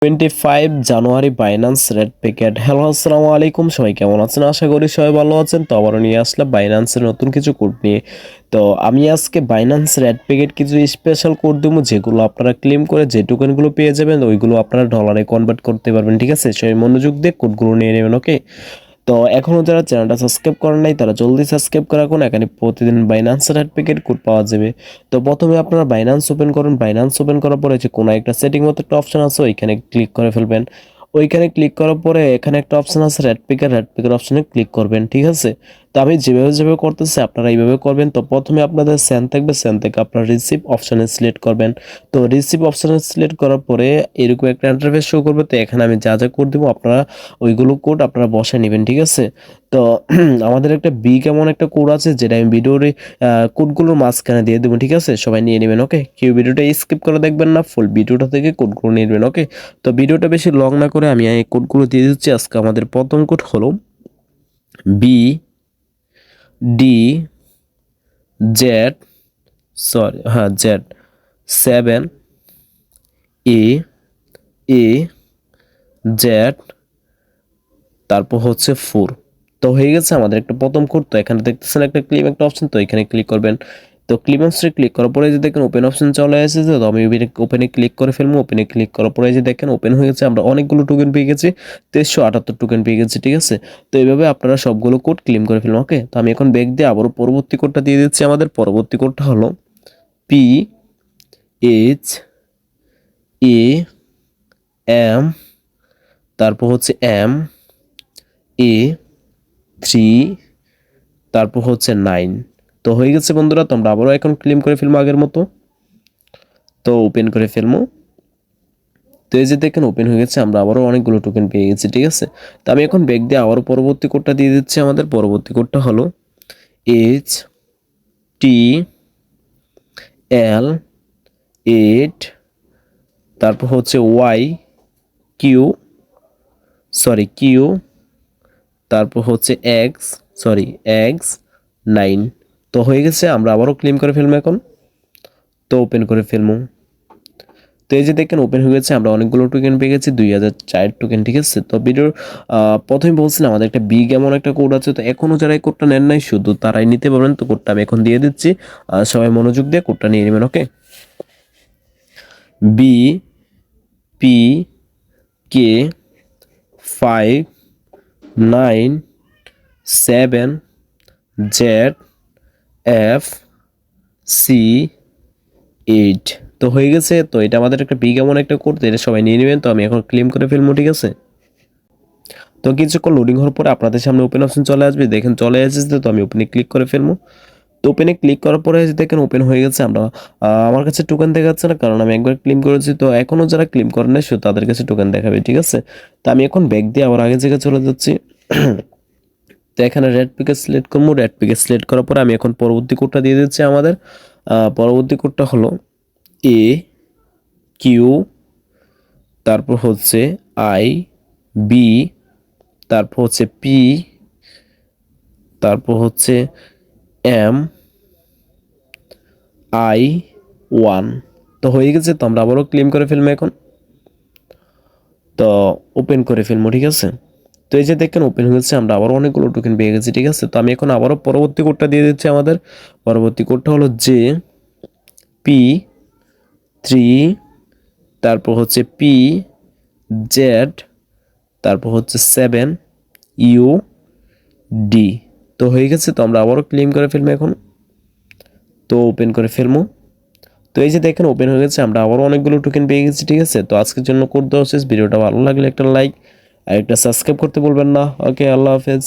25 জানুয়ারি Binance red packet. Hello, আসসালামু আলাইকুম, সবাই কেমন আছেন? আশা করি সবাই ভালো আছেন। তো আবারও নিয়ে আসলাম বাইন্যান্সের নতুন কিছু কোড নিয়ে। তো আমি আজকে বাইন্যান্স রেড প্যাকেট কিছু স্পেশাল কোড দেবো, যেগুলো আপনারা ক্লেম করে যে টোকেনগুলো পেয়ে যাবেন ওইগুলো আপনারা ডলারে কনভার্ট করতে পারবেন। ঠিক আছে, সবাই মনোযোগ দিয়ে কোডগুলো নিয়ে নেবেন। ওকে, তো এখনও যারা চ্যানেলটা সাবস্ক্রাইব করেন নাই তারা জলদি সাবস্ক্রাইব করে রাখুন। এখানে প্রতিদিন বাইন্যান্স রেড প্যাকেট কোড পাওয়া যাবে। তো প্রথমে আপনারা বাইন্যান্স ওপেন করুন। বাইন্যান্স ওপেন করার পরে যে কোনো একটা সেটিং মতো একটা অপশন আছে, ওইখানে ক্লিক করে ফেলবেন। ওইখানে ক্লিক করার পরে এখানে একটা অপশন আছে রেড প্যাকেট অপশনে ক্লিক করবেন। ঠিক আছে, তো আমি যেভাবে করতেছি আপনারা এইভাবে করবেন। তো প্রথমে আপনাদের সেন থাকবে, সেন থেকে আপনারা রিসিভ অপশনে সিলেক্ট করবেন। তো রিসিভ অপশনে সিলেক্ট করার পরে এরকম একটা ইন্টারফেস শো করবে। তো এখানে আমি যা কোড দেবো আপনারা ওইগুলো কোড আপনারা বসায় নেবেন। ঠিক আছে, তো আমাদের একটা বিগ এমন একটা কোড আছে যেটা আমি ভিডিওর কোডগুলোর মাঝখানে দিয়ে দেবো। ঠিক আছে, সবাই নিয়ে নেবেন। ওকে, কেউ ভিডিওটা স্কিপ করে দেখবেন না, ফুল ভিডিওটা থেকে কোডগুলো নিয়ে নেবেন। ওকে, তো ভিডিওটা বেশি লং না করে আমি এই কোডগুলো দিয়ে দিচ্ছি। আজকে আমাদের প্রথম কোড হলো BDZ, জেড 7 A তারপর হচ্ছে 4। তো হয়ে গেছে আমাদের একটা প্রথম কোড। তো এখানে দেখতেছেন একটা ক্লিপ একটা অপশন, তো এখানে ক্লিক করবেন। তো ক্লিপ অপশনে ক্লিক করার পরে যে দেখেন ওপেন অপশন চলে এসেছে, তো আমি ওপেনে ক্লিক করে ফেলবো। ওপেনে ক্লিক করার পরে যে দেখেন ওপেন হয়ে গেছে, আমরা অনেকগুলো টোকেন পেয়ে গেছি, 2378 টোকেন পেয়ে গেছি। ঠিক আছে, তো এইভাবে আপনারা সবগুলো কোড ক্লেম করে ফেলুন। ওকে, তো আমি এখন ব্যাক দিয়ে আবারও পরবর্তী কোডটা দিয়ে দিচ্ছি। আমাদের পরবর্তী কোডটা হলো PHAM, তারপর হচ্ছে MA3, তারপর হচ্ছে 9। তো হয়ে গেছে বন্ধুরা, তো আমরা আবারও এখন ক্লেম করে ফেলবো আগের মতো। তো ওপেন করে ফেলবো। তো এই যে দেখেন ওপেন হয়ে গেছে, আমরা আবারও অনেকগুলো টোকেন পেয়ে গেছি। ঠিক আছে, তো আমি এখন ব্যাক দিয়ে আবারও পরবর্তী কোডটা দিয়ে দিচ্ছি। আমাদের পরবর্তী কোডটা হলো HTL8, তারপর হচ্ছে কিউ, তারপর হচ্ছে X9। তো হয়ে গেছে, আমরা আবারও ক্লেম করে ফেলবো এখন। তো ওপেন করে ফেলবো। তো এই যে দেখেন ওপেন হয়ে গেছে, আমরা অনেকগুলো টোকেন পেয়ে গেছি, 2004 টোকেন। ঠিক আছে, তো ভিডিওর প্রথমে বলছিলাম আমাদের একটা বিগ এমন একটা কোড আছে। তো এখনও যারা এই কোডটা নেন নাই শুধু তারাই নিতে পারবেন। তো কোডটা আমি এখন দিয়ে দিচ্ছি, সবাই মনোযোগ দিয়ে কোডটা নিয়ে নেবেন। ওকে, BPK59ZFC8। তো হয়ে গেছে, তো এটা আমাদের একটা বিগ এমন একটা কোড, এটা সবাই নিয়ে নেবেন। তো আমি এখন ক্লেম করে ফেলবো। ঠিক আছে, তো কিছুক্ষণ লোডিং হওয়ার পরে আপনাদের সামনে ওপেন অপশন চলে আসবে, দেখেন চলে এসেছে। তো আমি ওপেনে ক্লিক করে ফেলবো। তো ওপেনে ক্লিক করার পরে দেখেন ওপেন হয়ে গেছে। আমরা আমার কাছে টোকেন দেখাচ্ছে না, কারণ আমি একবার ক্লেম করেছি। তো এখনও যারা ক্লেম করেন নাই তাদের কাছে টোকেন দেখাবে। ঠিক আছে, তো আমি এখন ব্যাক দিয়ে আবার আগের জায়গায় চলে যাচ্ছি। তো এখানে রেড প্যাকেজ সিলেক্ট করবো। রেড প্যাকেজ সিলেক্ট করার পরে আমি এখন পরবর্তী কোডটা দিয়ে দিচ্ছি। আমাদের পরবর্তী কোডটা হলো AQ, তারপর হচ্ছে IB, তারপর হচ্ছে P, তারপর হচ্ছে MI1। তো হয়ে গেছে, তো আমরা আবারও ক্লেম করে ফেলবো এখন। তো ওপেন করে ফেলবো। ঠিক আছে, তো এই যে দেখেন ওপেন হয়ে গেছে, আমরা আবারও অনেকগুলো টোকেন পেয়ে গেছি। ঠিক আছে, তো আমি এখন আবারও পরবর্তী কোডটা দিয়ে দিচ্ছি। আমাদের পরবর্তী কোডটা হলো JP3, তারপর হচ্ছে PZ, তারপর হচ্ছে 7UD। তো হয়ে গেছে, তো আমরা আবারও ক্লেম করে ফেলবো এখন। তো ওপেন করে ফেলবো। তো এই যে দেখেন ওপেন হয়ে গেছে, আমরা আবারও অনেকগুলো টোকেন পেয়ে গেছি। ঠিক আছে, তো আজকের জন্য কোড দেওয়া শেষ। ভিডিওটা ভালো লাগলে একটা লাইক আর একটা সাবস্ক্রাইব করতে বলবেন না। ওকে, আল্লাহ হাফেজ।